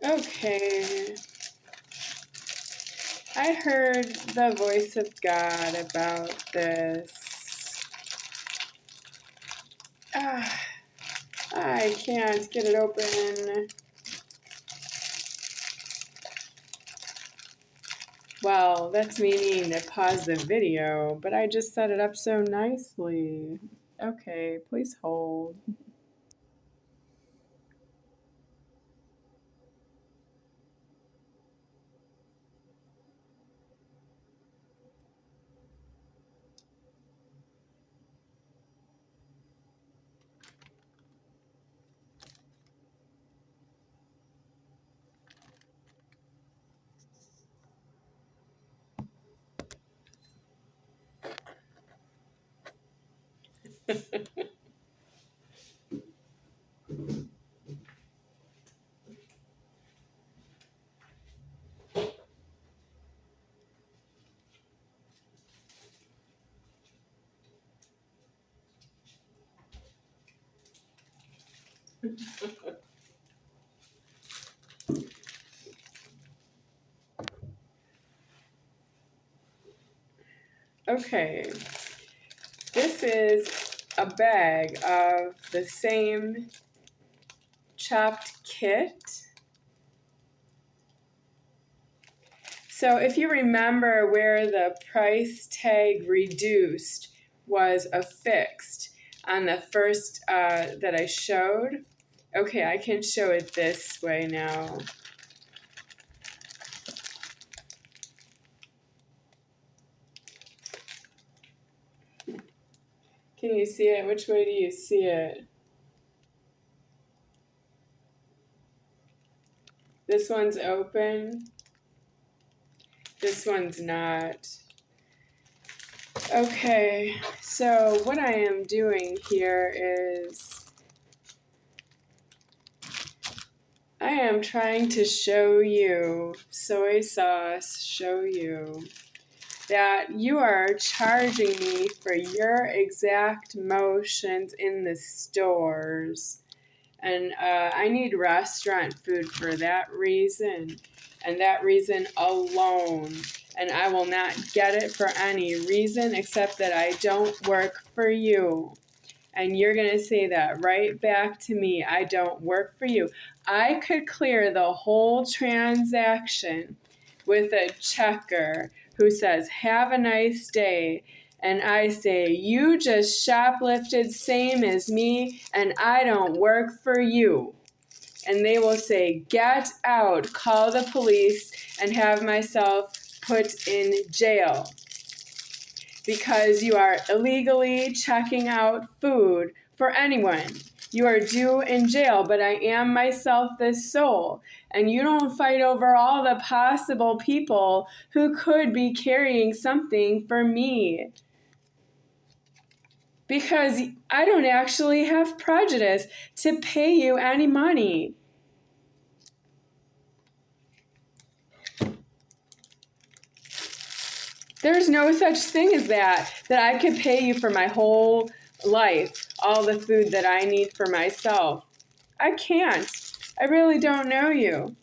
Okay. I heard the voice of God about this. I can't get it open. Well, that's me needing to pause the video, but I just set it up so nicely. Okay, please hold. Okay, this is a bag of the same chopped kit. So if you remember where the price tag reduced was affixed on the first that I showed, okay, I can show it this way now. Can you see it? Which way do you see it? This one's open. This one's not. Okay, so what I am doing here is I am trying to show you, soy sauce, show you that you are charging me for your exact motions in the stores. And I need restaurant food for that reason, and that reason alone. And I will not get it for any reason except that I don't work for you. And you're going to say that right back to me. I don't work for you. I could clear the whole transaction with a checker who says, "Have a nice day." And I say, "You just shoplifted same as me, and I don't work for you." And they will say, "Get out, call the police, and have myself put in jail because you are illegally checking out food for anyone. You are due in jail, but I am myself this soul." And you don't fight over all the possible people who could be carrying something for me. Because I don't actually have prejudice to pay you any money. There's no such thing as that I could pay you for my whole life, all the food that I need for myself. I can't. I really don't know you.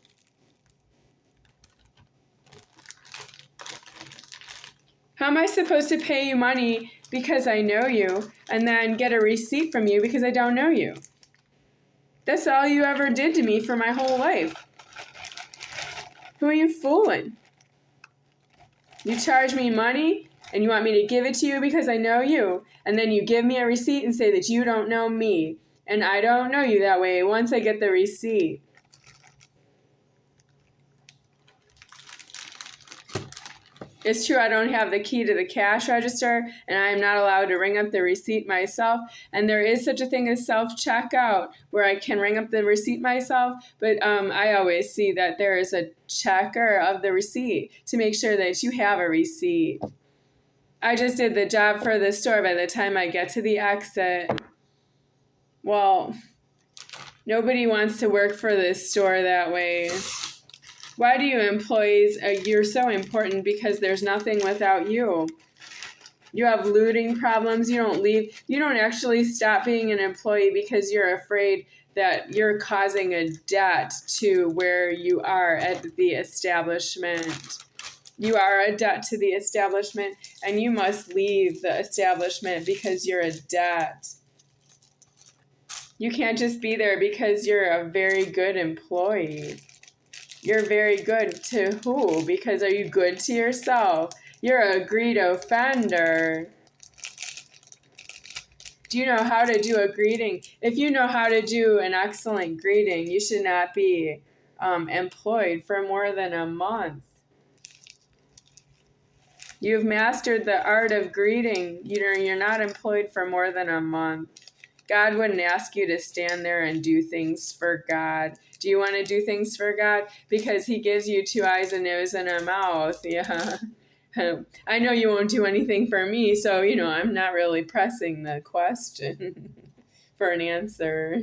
How am I supposed to pay you money because I know you and then get a receipt from you because I don't know you? That's all you ever did to me for my whole life. Who are you fooling? You charge me money and you want me to give it to you because I know you, and then you give me a receipt and say that you don't know me, and I don't know you that way once I get the receipt. It's true I don't have the key to the cash register, and I am not allowed to ring up the receipt myself, and there is such a thing as self-checkout where I can ring up the receipt myself, but I always see that there is a checker of the receipt to make sure that you have a receipt. I just did the job for the store by the time I get to the exit. Well, nobody wants to work for this store that way. Why do you employees, you're so important because there's nothing without you. You have looting problems, you don't leave, you don't actually stop being an employee because you're afraid that you're causing a debt to where you are at the establishment. You are a debt to the establishment, and you must leave the establishment because you're a debt. You can't just be there because you're a very good employee. You're very good to who? Because are you good to yourself? You're a greed offender. Do you know how to do a greeting? If you know how to do an excellent greeting, you should not be employed for more than a month. You've mastered the art of greeting. You're not employed for more than a month. God wouldn't ask you to stand there and do things for God. Do you want to do things for God? Because he gives you 2 eyes, a nose, and a mouth. Yeah. I know you won't do anything for me, so, I'm not really pressing the question for an answer.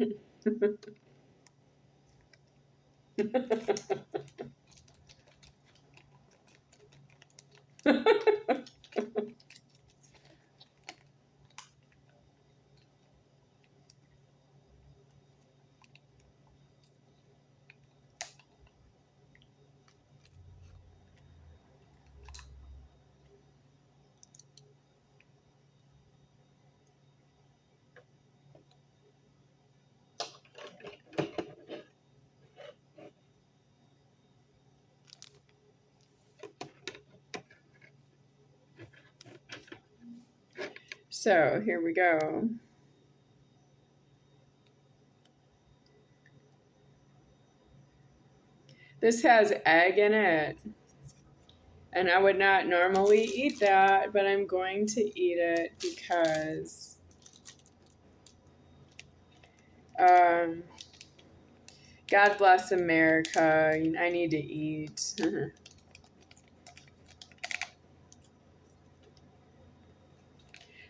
So, here we go. This has egg in it. And I would not normally eat that, but I'm going to eat it because God bless America. I need to eat.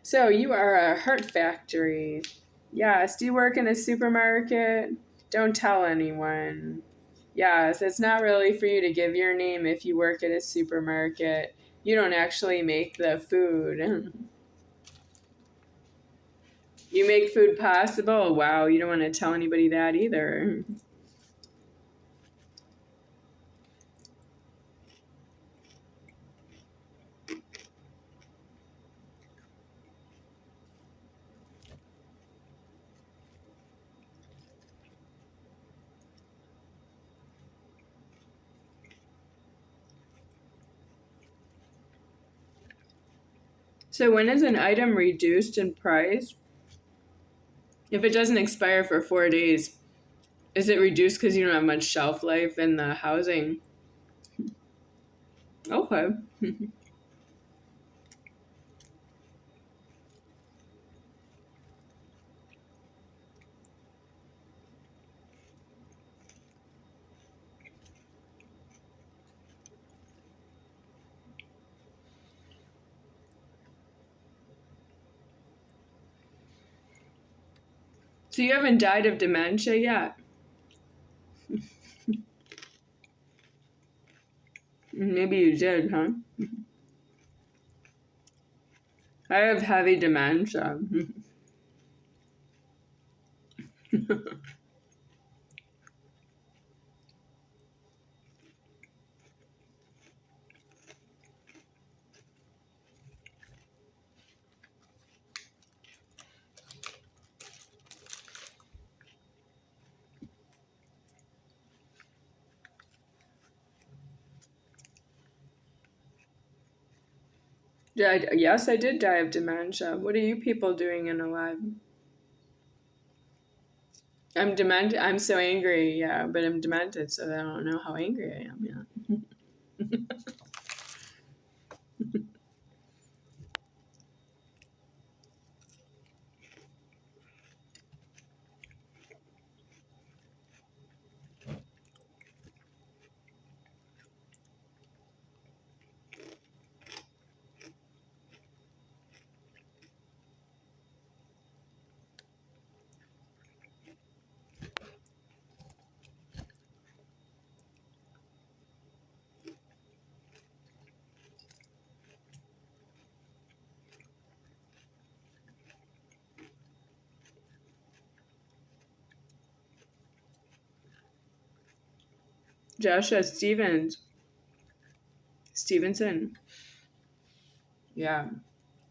So you are a hurt factory. Yes. Do you work in a supermarket? Don't tell anyone. Yes. It's not really for you to give your name if you work at a supermarket. You don't actually make the food. You make food possible? Wow. You don't want to tell anybody that either. So when is an item reduced in price? If it doesn't expire for 4 days, is it reduced because you don't have much shelf life in the housing? Okay. So you haven't died of dementia yet? Maybe you did, huh? I have heavy dementia. Yes, I did die of dementia. What are you people doing in alive? I'm demented. I'm so angry, yeah, but I'm demented, so I don't know how angry I am, yeah. Joshua Stevenson. Yeah.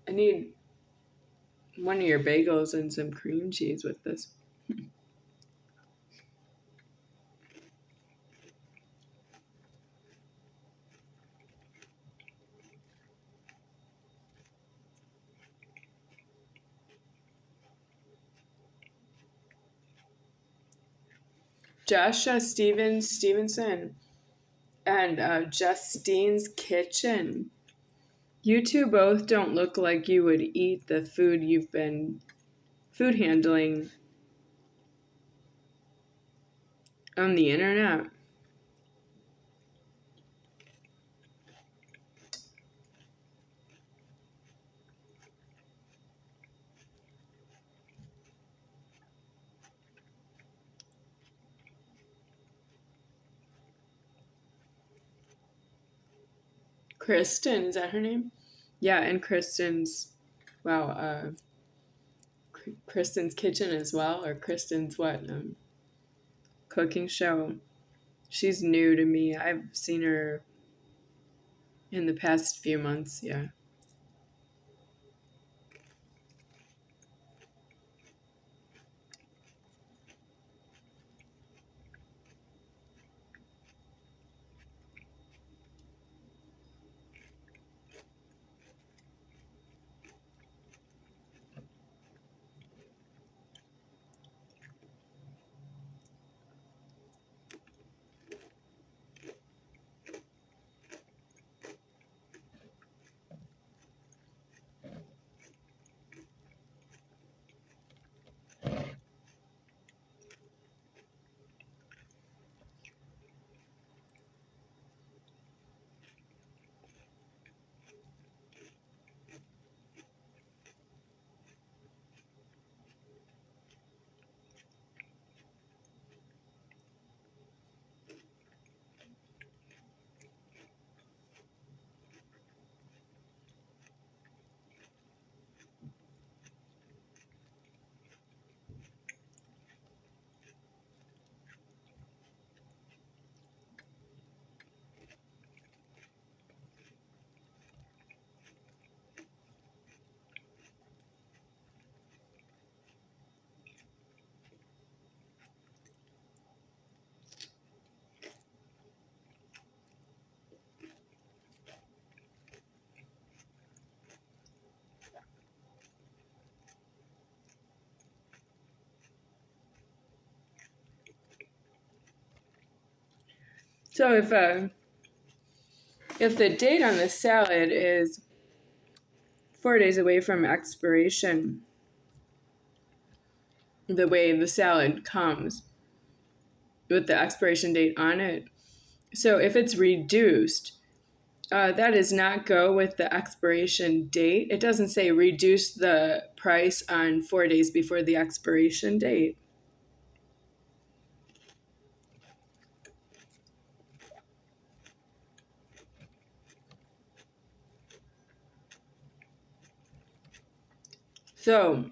I need one of your bagels and some cream cheese with this. Joshua Stevenson and Justine's Kitchen. You two both don't look like you would eat the food you've been food handling on the internet. Kristen, is that her name? Yeah, and Kristen's, wow, Kristen's Kitchen as well, or Kristen's what? Cooking show. She's new to me. I've seen her in the past few months, yeah. So if the date on the salad is 4 days away from expiration, the way the salad comes with the expiration date on it. So if it's reduced, that does not go with the expiration date. It doesn't say reduce the price on 4 days before the expiration date. So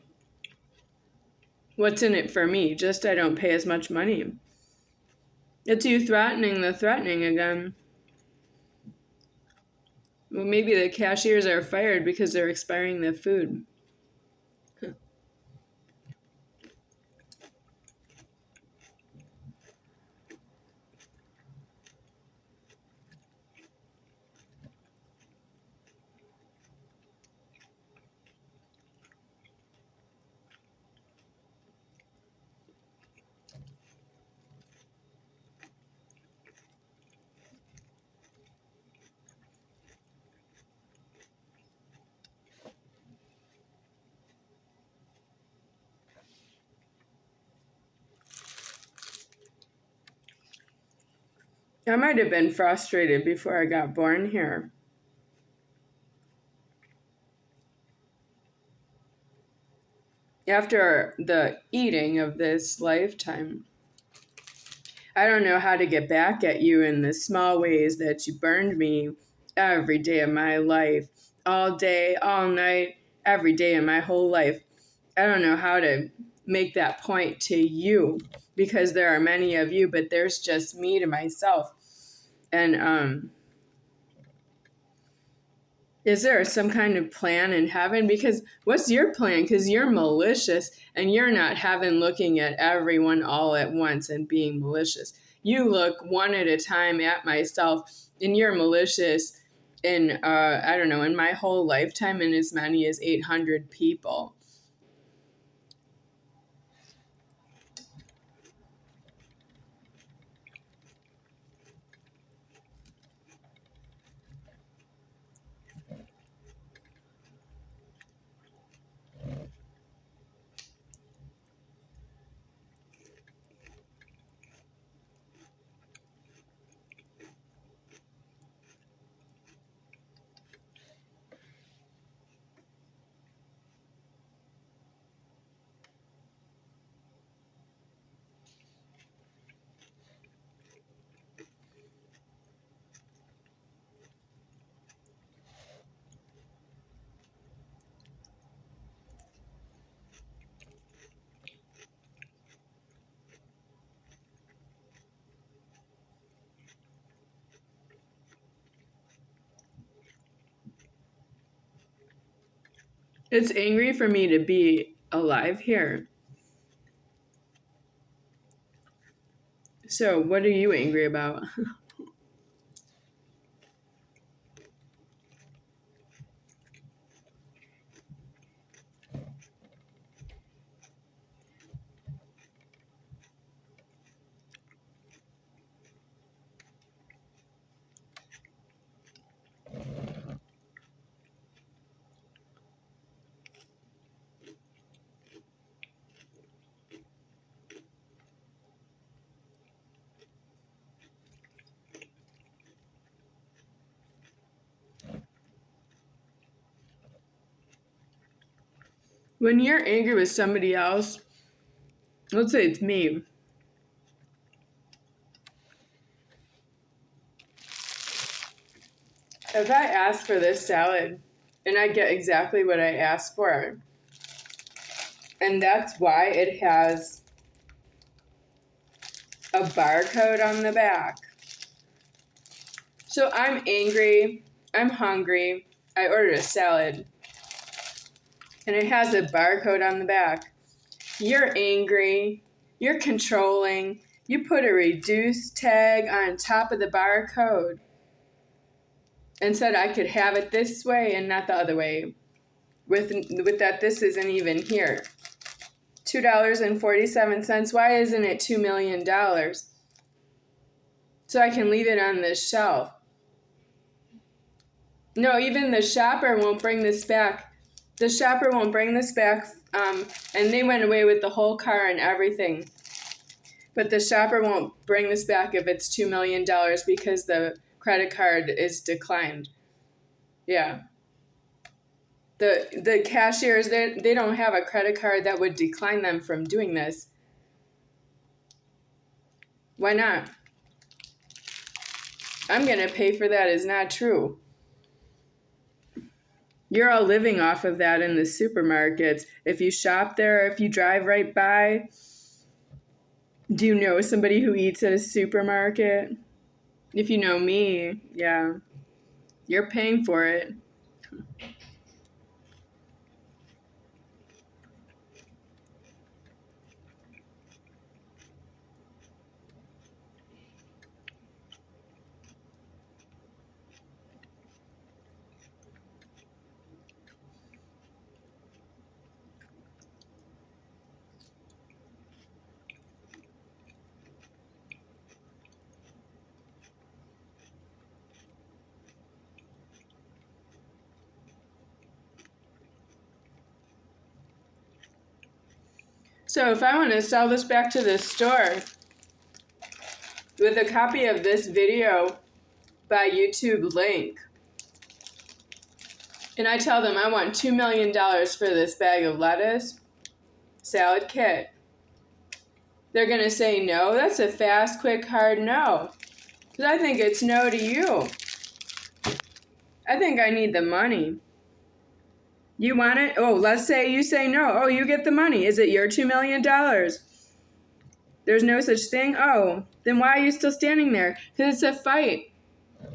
what's in it for me? Just I don't pay as much money. It's you threatening the threatening again. Well, maybe the cashiers are fired because they're expiring the food. I might have been frustrated before I got born here. After the eating of this lifetime, I don't know how to get back at you in the small ways that you burned me every day of my life, all day, all night, every day in my whole life. I don't know how to make that point to you because there are many of you, but there's just me to myself. And is there some kind of plan in heaven? Because what's your plan? Because you're malicious and you're not heaven looking at everyone all at once and being malicious. You look one at a time at myself and you're malicious in, I don't know, in my whole lifetime in as many as 800 people. It's angry for me to be alive here. So, what are you angry about? When you're angry with somebody else, let's say it's me. If I ask for this salad and I get exactly what I asked for, and that's why it has a barcode on the back. So I'm angry, I'm hungry, I ordered a salad, and it has a barcode on the back. You're angry, you're controlling, you put a reduced tag on top of the barcode and said I could have it this way and not the other way. With that, this isn't even here. $2.47. Why isn't it $2 million? So I can leave it on this shelf. No, even the shopper won't bring this back. The shopper won't bring this back, and they went away with the whole car and everything. But the shopper won't bring this back if it's $2 million because the credit card is declined. Yeah. The cashiers, they don't have a credit card that would decline them from doing this. Why not? I'm going to pay for that is not true. You're all living off of that in the supermarkets. If you shop there, if you drive right by, do you know somebody who eats at a supermarket? If you know me, yeah, you're paying for it. So if I want to sell this back to the store with a copy of this video by YouTube link, and I tell them I want $2 million for this bag of lettuce, salad kit, they're going to say no. That's a fast, quick, hard no. Because I think it's no to you. I think I need the money. You want it? Oh, let's say you say no. Oh, you get the money. Is it your $2 million? There's no such thing? Oh, then why are you still standing there? Because it's a fight.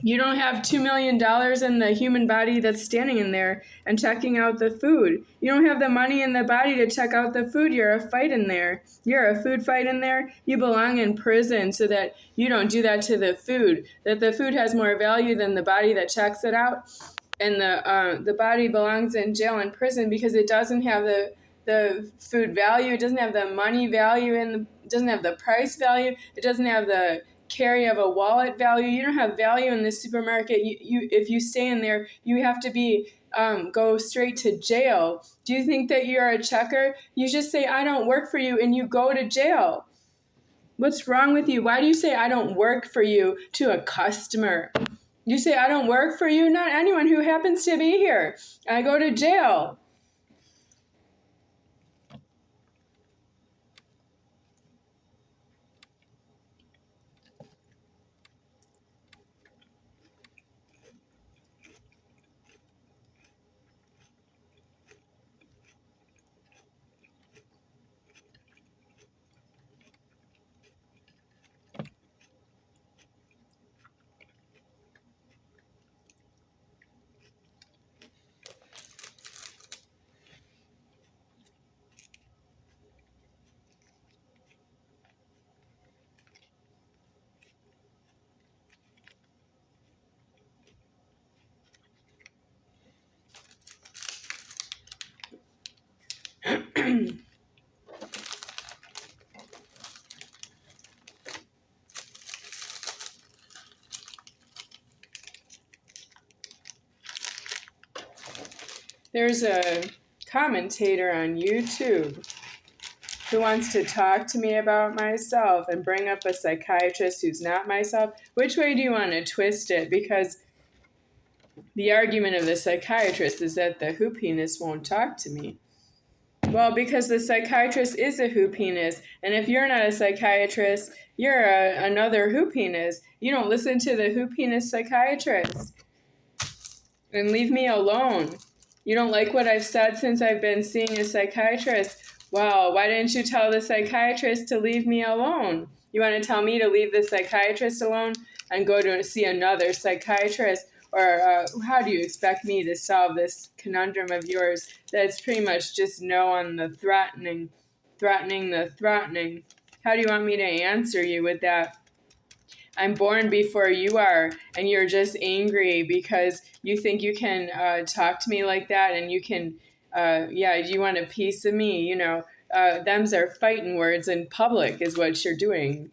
You don't have $2 million in the human body that's standing in there and checking out the food. You don't have the money in the body to check out the food. You're a fight in there. You're a food fight in there. You belong in prison so that you don't do that to the food. That the food has more value than the body that checks it out. And the body belongs in jail and prison because it doesn't have the food value. It doesn't have the money value, and it doesn't have the price value. It doesn't have the carry of a wallet value. You don't have value in the supermarket. You if you stay in there, you have to be go straight to jail. Do you think that you're a checker? You just say, I don't work for you, and you go to jail. What's wrong with you? Why do you say I don't work for you to a customer? You say I don't work for you, not anyone who happens to be here. I go to jail. There's a commentator on YouTube who wants to talk to me about myself and bring up a psychiatrist who's not myself. Which way do you want to twist it? Because the argument of the psychiatrist is that the who penis won't talk to me. Well, because the psychiatrist is a who penis, and if you're not a psychiatrist, you're another who penis. You don't listen to the who penis psychiatrist. And leave me alone. You don't like what I've said since I've been seeing a psychiatrist. Well, why didn't you tell the psychiatrist to leave me alone? You want to tell me to leave the psychiatrist alone and go to see another psychiatrist? Or how do you expect me to solve this conundrum of yours that's pretty much just no on the threatening the threatening? How do you want me to answer you with that? I'm born before you are, and you're just angry because you think you can talk to me like that, and you can, you want a piece of me, you know. Them's are fighting words in public is what you're doing.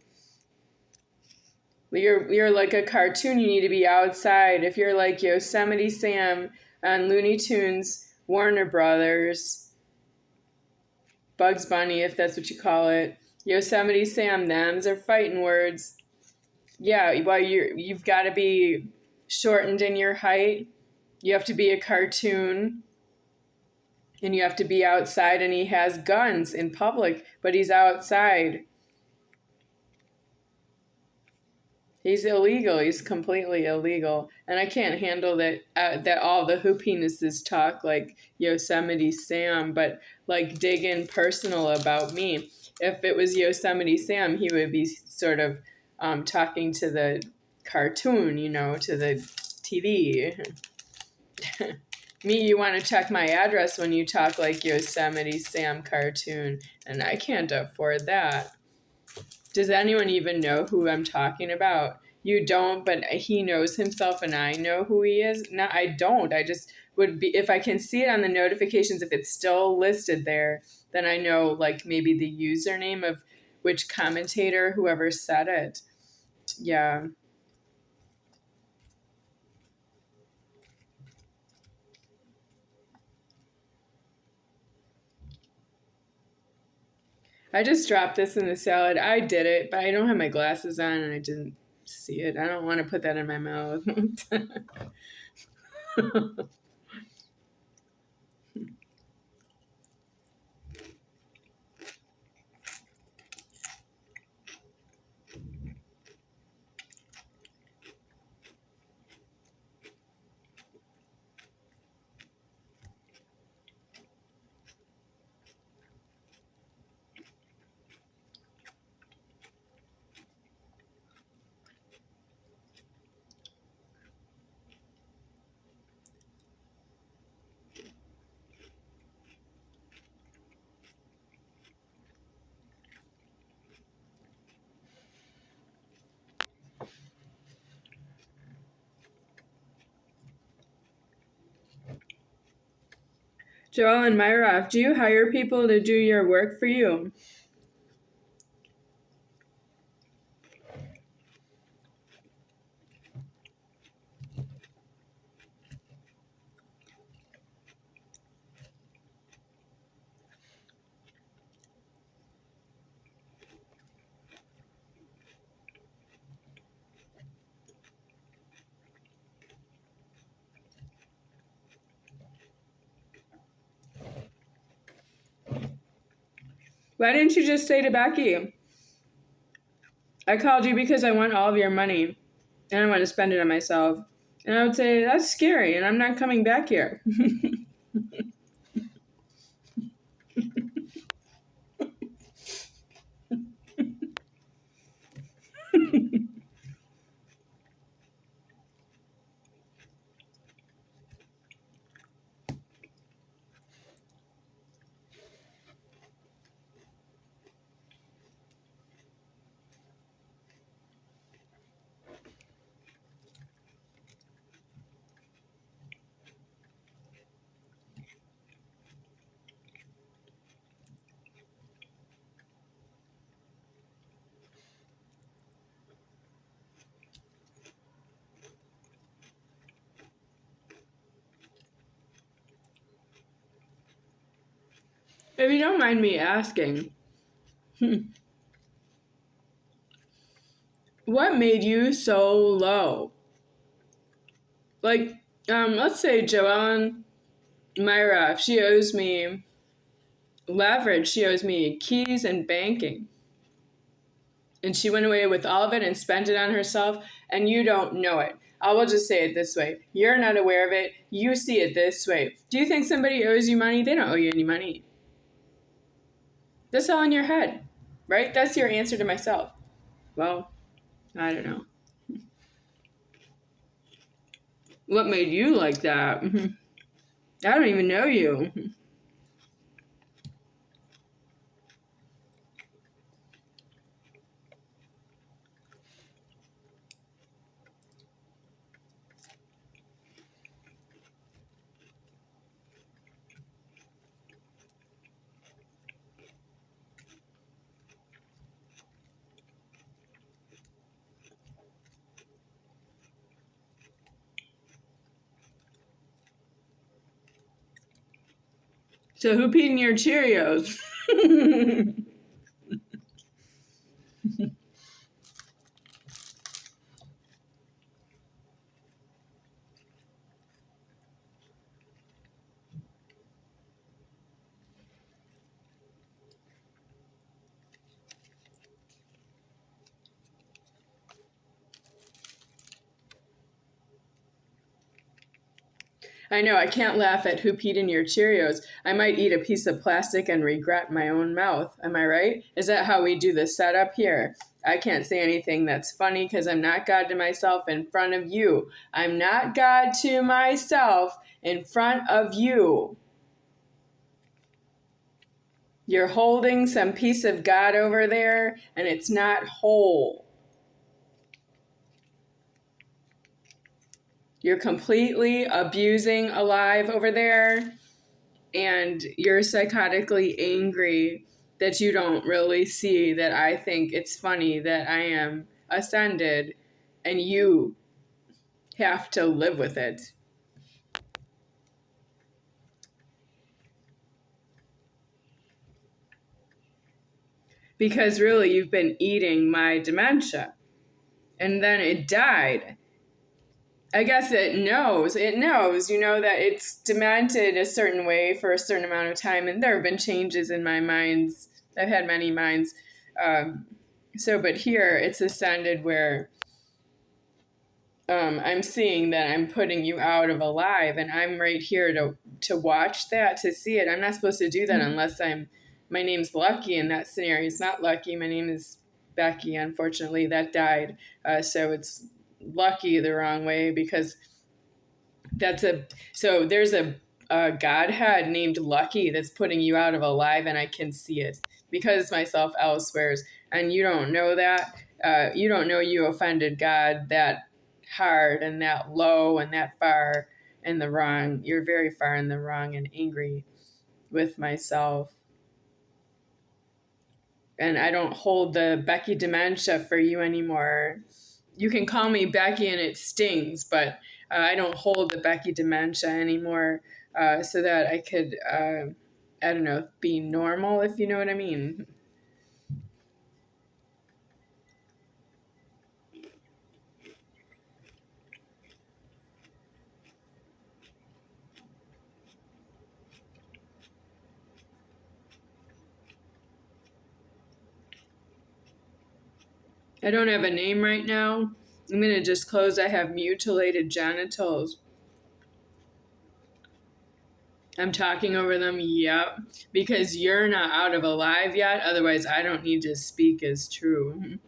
You're like a cartoon. You need to be outside. If you're like Yosemite Sam on Looney Tunes, Warner Brothers, Bugs Bunny, if that's what you call it, Yosemite Sam, them's are fighting words. Yeah, well, you've got to be shortened in your height. You have to be a cartoon. And you have to be outside, and he has guns in public, but he's outside. He's illegal. He's completely illegal. And I can't handle that all the who penises talk like Yosemite Sam, but like dig in personal about me. If it was Yosemite Sam, he would be sort of talking to the cartoon, to the TV. Me, you want to check my address when you talk like Yosemite Sam cartoon, and I can't afford that. Does anyone even know who I'm talking about? You don't, but he knows himself and I know who he is. No, I don't. I just would be, if I can see it on the notifications, if it's still listed there, then I know like maybe the username of which commentator, whoever said it. Yeah. I just dropped this in the salad. I did it, but I don't have my glasses on and I didn't see it. I don't want to put that in my mouth. Joel and Myra, do you hire people to do your work for you? Why didn't you just say to Becky, I called you because I want all of your money and I want to spend it on myself? And I would say, that's scary and I'm not coming back here. If you don't mind me asking, what made you so low? Like, let's say Joellen Myra, if she owes me leverage, she owes me keys and banking. And she went away with all of it and spent it on herself, and you don't know it. I will just say it this way. You're not aware of it. You see it this way. Do you think somebody owes you money? They don't owe you any money. That's all in your head, right? That's your answer to myself. Well, I don't know. What made you like that? I don't even know you. So who peed in your Cheerios? I know, I can't laugh at who peed in your Cheerios. I might eat a piece of plastic and regret my own mouth. Am I right? Is that how we do the setup here? I can't say anything that's funny because I'm not God to myself in front of you. I'm not God to myself in front of you. You're holding some piece of God over there and it's not whole. You're completely abusing alive over there, and you're psychotically angry that you don't really see that I think it's funny that I am ascended and you have to live with it. Because really, you've been eating my dementia. And then it died. I guess it knows, you know, that it's demented a certain way for a certain amount of time. And there have been changes in my minds. I've had many minds. But here it's ascended where I'm seeing that I'm putting you out of alive, and I'm right here to watch that, to see it. I'm not supposed to do that unless my name's Lucky. In that scenario, it's not Lucky. My name is Becky. Unfortunately, that died. So it's Lucky the wrong way because there's a Godhead named Lucky that's putting you out of alive, and I can see it because myself elsewheres, and you don't know that. You don't know you offended God that hard and that low and that far in the wrong. You're very far in the wrong and angry. with myself. And I don't hold the Becky dementia for you anymore. You can call me Becky and it stings, but I don't hold the Becky dementia anymore, so that I could, I don't know, be normal, if you know what I mean. I don't have a name right now. I'm going to just close. I have mutilated genitals. I'm talking over them. Yep. Because you're not out of alive yet. Otherwise, I don't need to speak as true.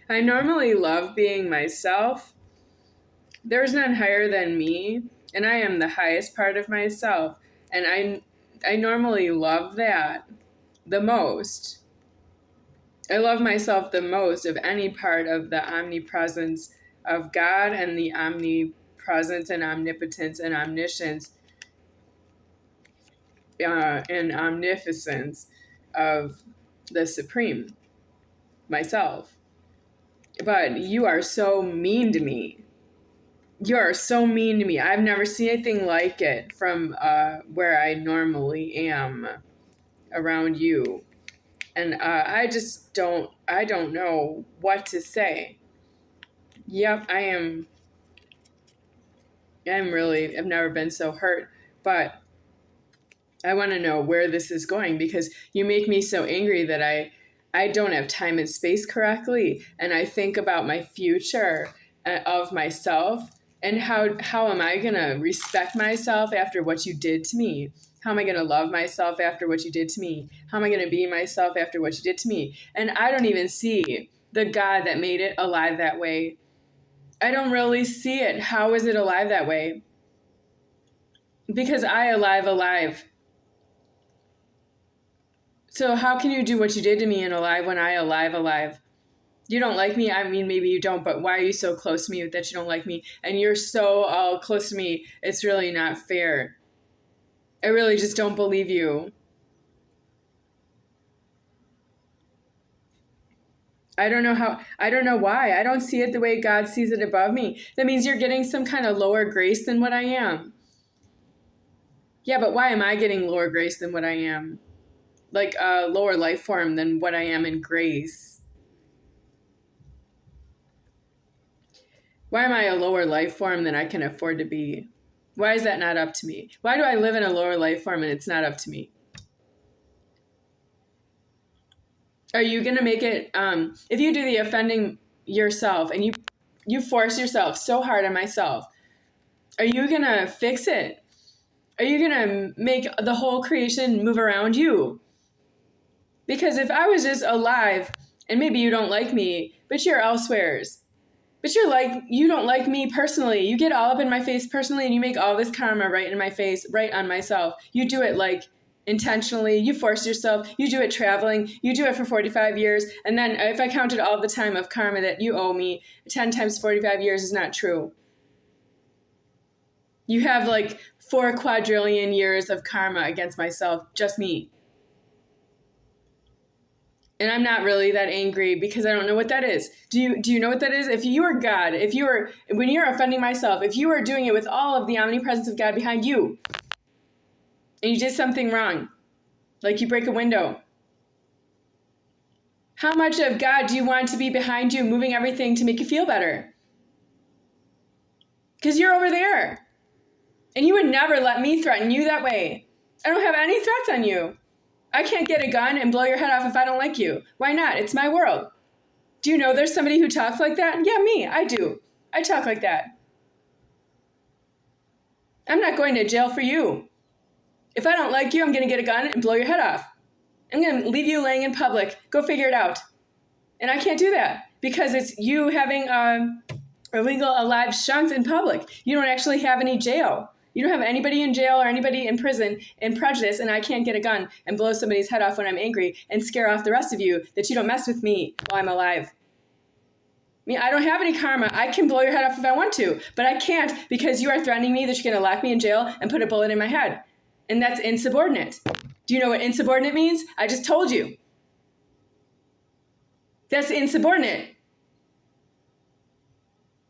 I normally love being myself. There's none higher than me, and I am the highest part of myself. And I normally love that the most. I love myself the most of any part of the omnipresence of God and the omnipresence and omnipotence and omniscience and omnificence of the Supreme, myself. But you are so mean to me. You are so mean to me. I've never seen anything like it from where I normally am around you. And I don't know what to say. Yep, I'm really, I've never been so hurt. But I want to know where this is going, because you make me so angry that I don't have time and space correctly. And I think about my future of myself, and how am I going to respect myself after what you did to me? How am I going to love myself after what you did to me? How am I going to be myself after what you did to me? And I don't even see the God that made it alive that way. I don't really see it. How is it alive that way? Because I alive. So how can you do what you did to me in alive when I alive? You don't like me. I mean, maybe you don't, but why are you so close to me that you don't like me? And you're so all close to me. It's really not fair. I really just don't believe you. I don't know why. I don't see it the way God sees it above me. That means you're getting some kind of lower grace than what I am. Yeah, but why am I getting lower grace than what I am? Like a lower life form than what I am in grace. Why am I a lower life form than I can afford to be? Why is that not up to me? Why do I live in a lower life form and it's not up to me? Are you going to make it, if you do the offending yourself and you force yourself so hard on myself, are you going to fix it? Are you going to make the whole creation move around you? Because if I was just alive, and maybe you don't like me, but you're elsewheres, but you don't like me personally. You get all up in my face personally, and you make all this karma right in my face, right on myself. You do it like intentionally. You force yourself. You do it traveling. You do it for 45 years. And then if I counted all the time of karma that you owe me, 10 times 45 years is not true. You have like 4 quadrillion years of karma against myself, just me. And I'm not really that angry because I don't know what that is. Do you know what that is? If you were God, when you're offending myself, if you were doing it with all of the omnipresence of God behind you, and you did something wrong, like you break a window, how much of God do you want to be behind you, moving everything to make you feel better? Because you're over there. And you would never let me threaten you that way. I don't have any threats on you. I can't get a gun and blow your head off if I don't like you. Why not? It's my world. Do you know there's somebody who talks like that? Yeah, me. I do. I talk like that. I'm not going to jail for you. If I don't like you, I'm going to get a gun and blow your head off. I'm going to leave you laying in public. Go figure it out. And I can't do that because it's you having illegal alive shunts in public. You don't actually have any jail. You don't have anybody in jail or anybody in prison in prejudice, and I can't get a gun and blow somebody's head off when I'm angry and scare off the rest of you that you don't mess with me while I'm alive. I mean, I don't have any karma. I can blow your head off if I want to, but I can't because you are threatening me that you're going to lock me in jail and put a bullet in my head. And that's insubordinate. Do you know what insubordinate means? I just told you. That's insubordinate.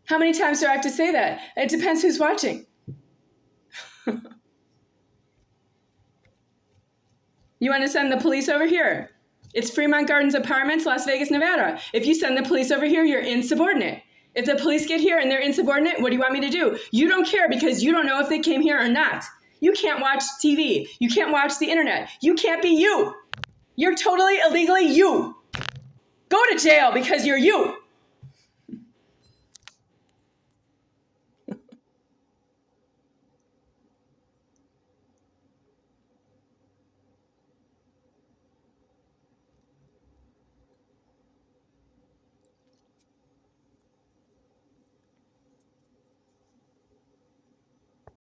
How many times do I have to say that? It depends who's watching. You want to send the police over here? It's Fremont Gardens Apartments, Las Vegas, Nevada. If you send the police over here, you're insubordinate. If the police get here and they're insubordinate, what do you want me to do? You don't care because you don't know if they came here or not. You can't watch TV. You can't watch the internet. You can't be you. You're totally illegally you. Go to jail because you're you.